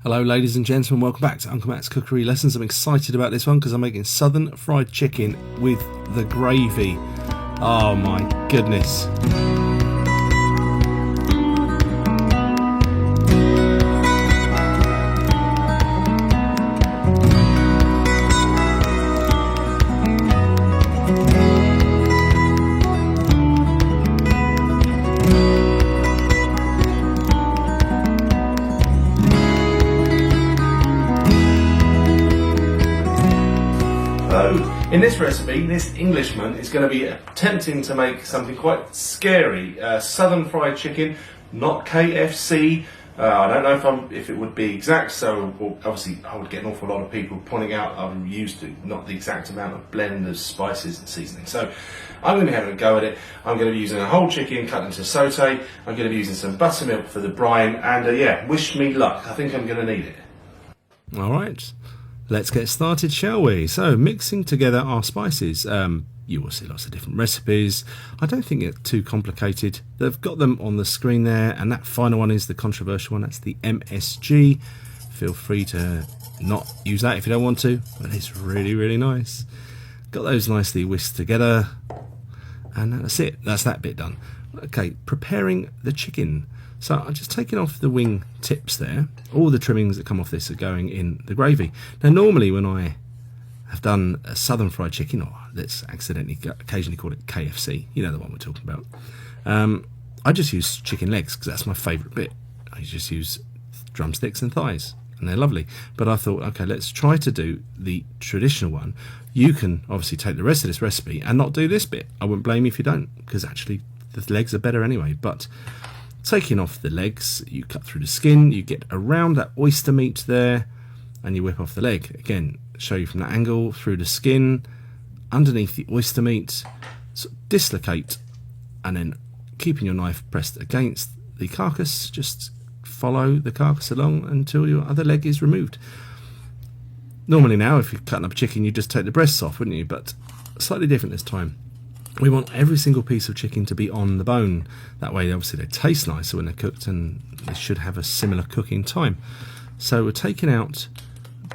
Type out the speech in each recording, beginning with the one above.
Hello ladies and gentlemen, welcome back to Uncle Matt's Cookery Lessons. I'm excited about this one because I'm making southern fried chicken with the gravy. Oh my goodness. In this recipe, this Englishman is going to be attempting to make something quite scary. Southern fried chicken, not KFC. I don't know if it would be exact, so obviously I would get an awful lot of people pointing out I've used not the exact amount of blend of spices and seasoning. So I'm going to be having a go at it. I'm going to be using a whole chicken cut into sauté. I'm going to be using some buttermilk for the brine, and yeah, wish me luck. I think I'm going to need it. Alright. Let's get started, shall we? So, mixing together our spices. You will see lots of different recipes. I don't think it's too complicated. They've got them on the screen there, and that final one is the controversial one. That's the MSG. Feel free to not use that if you don't want to, but it's really, really nice. Got those nicely whisked together, and that's it. That's that bit done. Okay, preparing the chicken. So I'm just taking off the wing tips there. All the trimmings that come off this are going in the gravy. Now normally when I have done a southern fried chicken, or let's occasionally call it KFC, you know the one we're talking about, I just use chicken legs because that's my favourite bit. I just use drumsticks and thighs and they're lovely. But I thought, okay, let's try to do the traditional one. You can obviously take the rest of this recipe and not do this bit. I wouldn't blame you if you don't, because actually the legs are better anyway. But taking off the legs, you cut through the skin, you get around that oyster meat there, and you whip off the leg. Again, show you from that angle, through the skin, underneath the oyster meat, so dislocate, and then keeping your knife pressed against the carcass, just follow the carcass along until your other leg is removed. Normally now, if you're cutting up chicken, you just take the breasts off, wouldn't you? But slightly different this time. We want every single piece of chicken to be on the bone. That way, obviously, they taste nicer when they're cooked, and they should have a similar cooking time. So we're taking out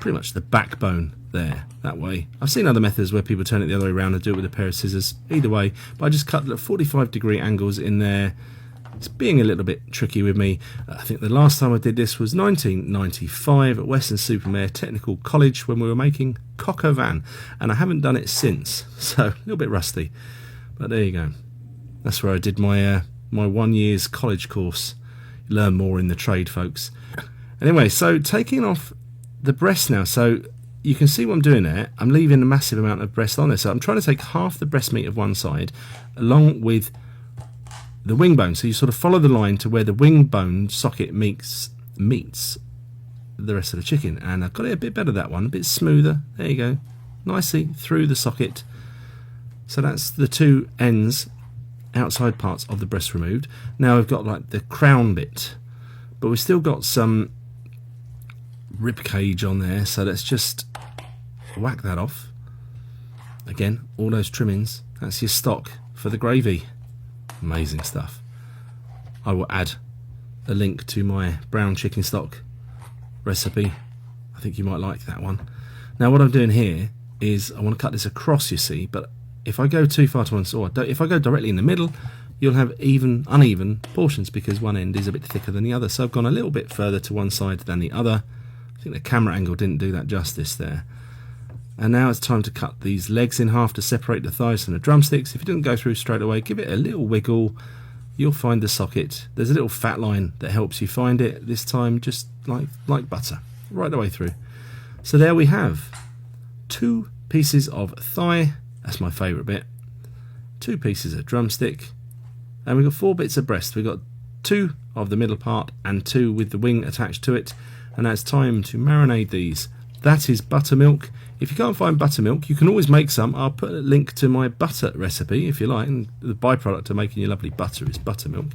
pretty much the backbone there, that way. I've seen other methods where people turn it the other way around and do it with a pair of scissors. Either way, but I just cut at 45-degree angles in there. It's being a little bit tricky with me. I think the last time I did this was 1995 at Western-super-Mare Technical College when we were making coq au vin, and I haven't done it since, so a little bit rusty. But there you go. That's where I did my my 1 year's college course. You learn more in the trade, folks. Anyway, so taking off the breast now. So you can see what I'm doing there. I'm leaving a massive amount of breast on there. So I'm trying to take half the breast meat of one side along with the wing bone. So you sort of follow the line to where the wing bone socket meets the rest of the chicken. And I've got it a bit better, that one. A bit smoother. There you go. Nicely through the socket. So that's the two ends, outside parts of the breast removed. Now we've got like the crown bit, but we've still got some rib cage on there. So let's just whack that off. Again, all those trimmings. That's your stock for the gravy. Amazing stuff. I will add a link to my brown chicken stock recipe. I think you might like that one. Now what I'm doing here is I want to cut this across, you see, but if I go too far to one side, if I go directly in the middle, you'll have uneven portions because one end is a bit thicker than the other. So I've gone a little bit further to one side than the other. I think the camera angle didn't do that justice there. And now it's time to cut these legs in half to separate the thighs from the drumsticks. If it didn't go through straight away, give it a little wiggle. You'll find the socket. There's a little fat line that helps you find it. This time, just like butter, right the way through. So there we have 2 pieces of thigh. That's my favourite bit. 2 pieces of drumstick. And we've got 4 bits of breast. We've got 2 of the middle part and 2 with the wing attached to it. And now it's time to marinate these. That is buttermilk. If you can't find buttermilk, you can always make some. I'll put a link to my butter recipe if you like. And the byproduct of making your lovely butter is buttermilk.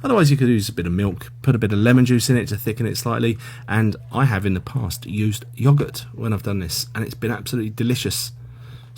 Otherwise, you could use a bit of milk, put a bit of lemon juice in it to thicken it slightly. And I have in the past used yogurt when I've done this, and it's been absolutely delicious.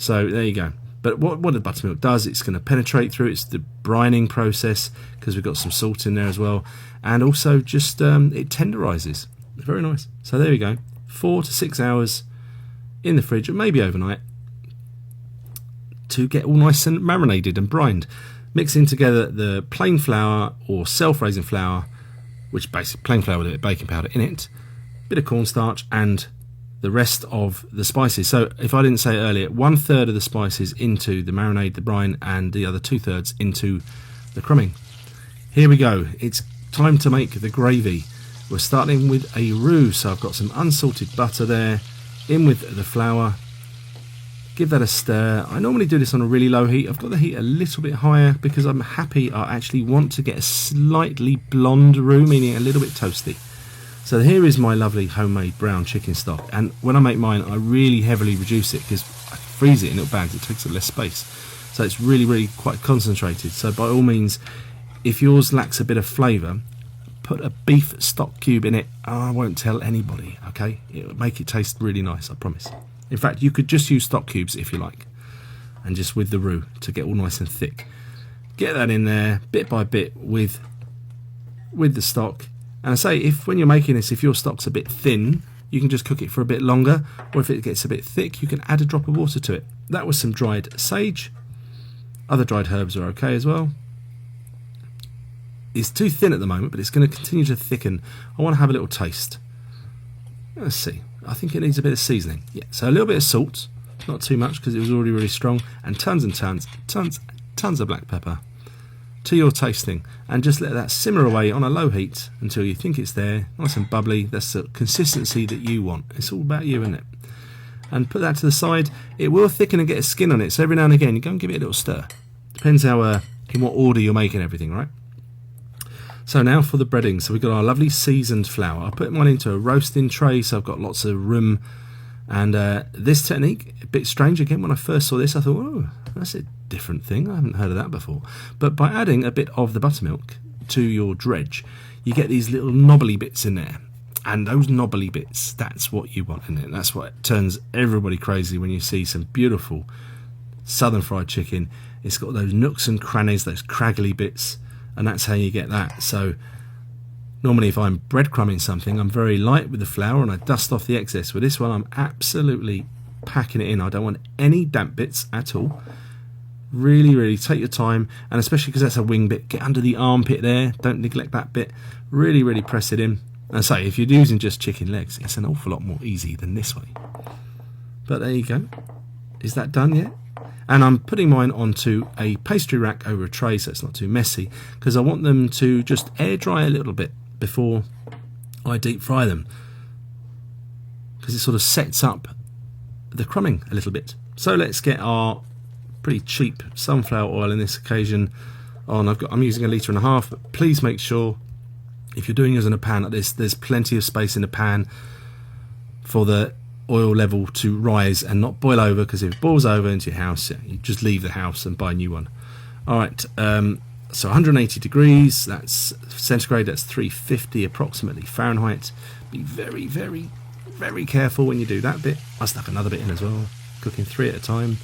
So there you go. But what the buttermilk does, it's going to penetrate through. It's the brining process because we've got some salt in there as well. And also just it tenderises. Very nice. So there we go. 4 to 6 hours in the fridge, or maybe overnight, to get all nice and marinated and brined. Mixing together the plain flour or self-raising flour, which basically plain flour with a bit of baking powder in it, bit of cornstarch, and the rest of the spices. So if I didn't say it earlier, 1/3 of the spices into the marinade, the brine, and the other 2/3 into the crumbing. Here we go. It's time to make the gravy. We're starting with a roux. So I've got some unsalted butter there, in with the flour. Give that a stir. I normally do this on a really low heat. I've got the heat a little bit higher because I'm happy. I actually want to get a slightly blonde roux, meaning a little bit toasty. So here is my lovely homemade brown chicken stock. And when I make mine, I really heavily reduce it because I freeze it in little bags. It takes up less space. So it's really, really quite concentrated. So by all means, if yours lacks a bit of flavour, put a beef stock cube in it. I won't tell anybody, okay? It'll make it taste really nice, I promise. In fact, you could just use stock cubes if you like, and just with the roux to get all nice and thick. Get that in there bit by bit with the stock. And I say, if when you're making this, if your stock's a bit thin, you can just cook it for a bit longer, or if it gets a bit thick, you can add a drop of water to it. That was some dried sage. Other dried herbs are okay as well. It's too thin at the moment, but it's going to continue to thicken. I want to have a little taste. Let's see. I think it needs a bit of seasoning. Yeah, so a little bit of salt, not too much because it was already really strong, and tons of black pepper to your tasting, and just let that simmer away on a low heat until you think it's there, nice and bubbly. That's the consistency that you want. It's all about you, isn't it? And put that to the side. It will thicken and get a skin on it, so every now and again you go and give it a little stir. Depends how in what order you're making everything, right? So now for the breading. So we've got our lovely seasoned flour. I put mine into a roasting tray, so I've got lots of room. And this technique, a bit strange again. When I first saw this, I thought, oh, that's a different thing. I haven't heard of that before. But by adding a bit of the buttermilk to your dredge, you get these little knobbly bits in there. And those knobbly bits, that's what you want in it. That's what turns everybody crazy when you see some beautiful southern fried chicken. It's got those nooks and crannies, those craggly bits. And that's how you get that. So normally if I'm breadcrumbing something, I'm very light with the flour and I dust off the excess. With this one, I'm absolutely packing it in. I don't want any damp bits at all. Really, really take your time, and especially because that's a wing bit, get under the armpit there. Don't neglect that bit. Really, really press it in. And say, if you're using just chicken legs, it's an awful lot more easy than this way. But there you go. Is that done yet? And I'm putting mine onto a pastry rack over a tray so it's not too messy, because I want them to just air dry a little bit before I deep fry them, because it sort of sets up the crumbing a little bit. So let's get our pretty cheap sunflower oil in this occasion on. I'm using 1.5 litres, but please make sure if you're doing yours in a pan like this, there's plenty of space in the pan for the oil level to rise and not boil over, because if it boils over into your house, you just leave the house and buy a new one. Alright, so 180 degrees, that's centigrade, that's 350 approximately Fahrenheit. Be very, very, very careful when you do that bit. I stuck another bit in as well, cooking 3 at a time.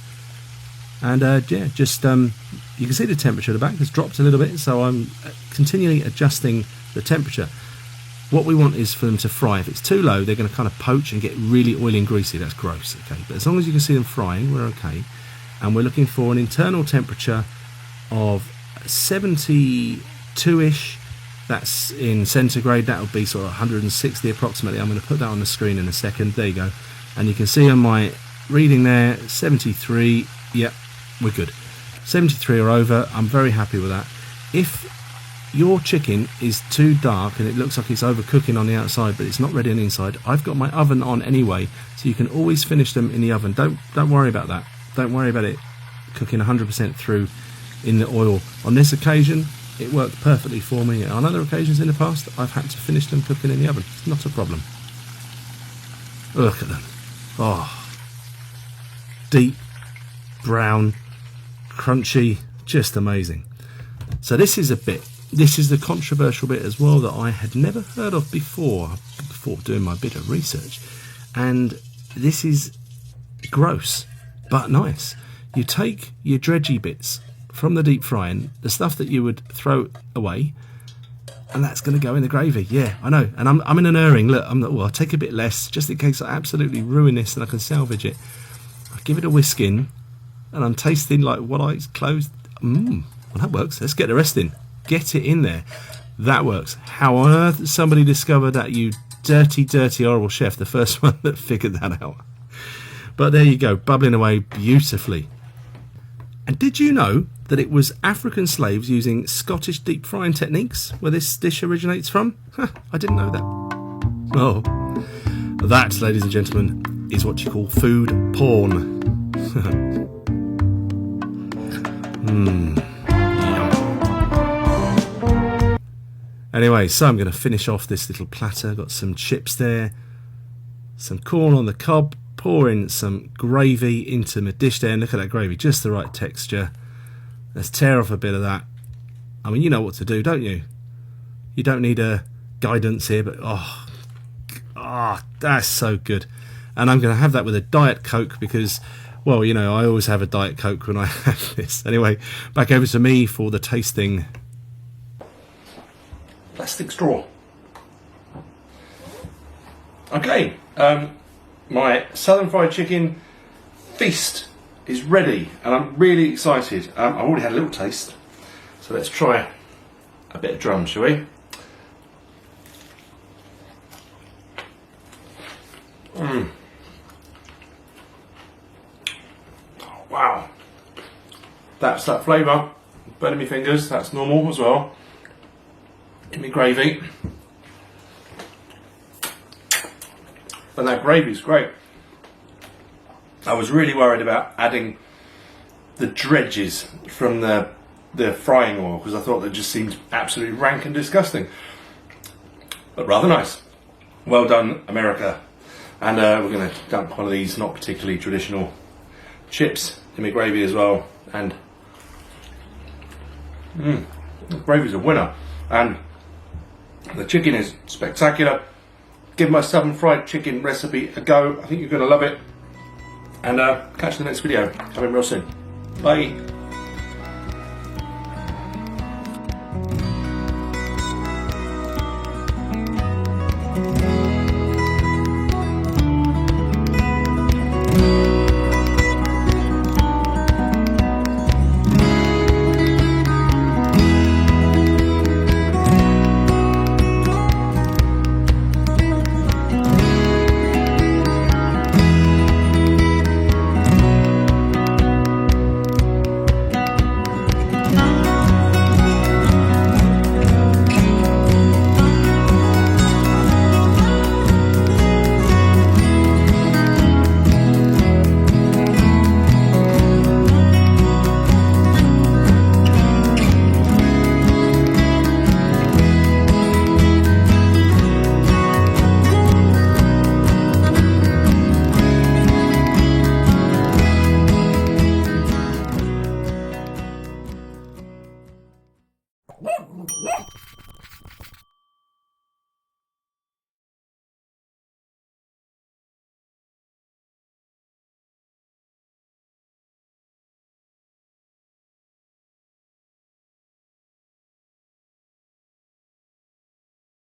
And yeah, just you can see the temperature at the back has dropped a little bit, so I'm continually adjusting the temperature. What we want is for them to fry. If it's too low, they're going to kind of poach and get really oily and greasy. That's gross, okay? But as long as you can see them frying, we're okay. And we're looking for an internal temperature of 72-ish. That's in centigrade. That would be sort of 160 approximately. I'm going to put that on the screen in a second. There you go. And you can see on my reading there, 73. Yep, we're good. 73 or over. I'm very happy with that. If your chicken is too dark and it looks like it's overcooking on the outside but it's not ready on the inside, I've got my oven on anyway, so you can always finish them in the oven. Don't worry about that. Don't worry about it cooking 100% through in the oil. On this occasion, it worked perfectly for me. On other occasions in the past, I've had to finish them cooking in the oven. It's not a problem. Look at them. Oh, deep, brown, crunchy, just amazing. So this is the controversial bit as well that I had never heard of before doing my bit of research. And this is gross, but nice. You take your dredgy bits from the deep frying, the stuff that you would throw away, and that's going to go in the gravy. Yeah, I know. And I'm in an erring. Look, I'll take a bit less just in case I absolutely ruin this and I can salvage it. I give it a whisk in, and I'm tasting like what eyes closed. Well, that works. Let's get the rest in. Get it in there. That works. How on earth somebody discovered that, you dirty, dirty, horrible chef? The first one that figured that out. But there you go, bubbling away beautifully. And did you know that it was African slaves using Scottish deep frying techniques where this dish originates from? I didn't know that. Oh, that, ladies and gentlemen, is what you call food porn. Anyway, so I'm going to finish off this little platter. Got some chips there, some corn on the cob, pour in some gravy into my dish there, and look at that gravy, just the right texture. Let's tear off a bit of that. I mean, you know what to do, don't you? You don't need a guidance here, but that's so good. And I'm going to have that with a Diet Coke because, well, you know, I always have a Diet Coke when I have this. Anyway, back over to me for the tasting. Plastic straw. Okay, my southern fried chicken feast is ready, and I'm really excited. I've already had a little taste, so let's try a bit of drum, shall we? Oh, wow, that's that flavour. Burning my fingers. That's normal as well. In my gravy, and that gravy's great. I was really worried about adding the dredges from the frying oil because I thought they just seemed absolutely rank and disgusting, but rather nice. Well done, America. And we're going to dump one of these not particularly traditional chips in my gravy as well, and the gravy's a winner. And the chicken is spectacular. Give my southern fried chicken recipe a go. I think you're going to love it. And catch you in the next video. Coming real soon. Bye.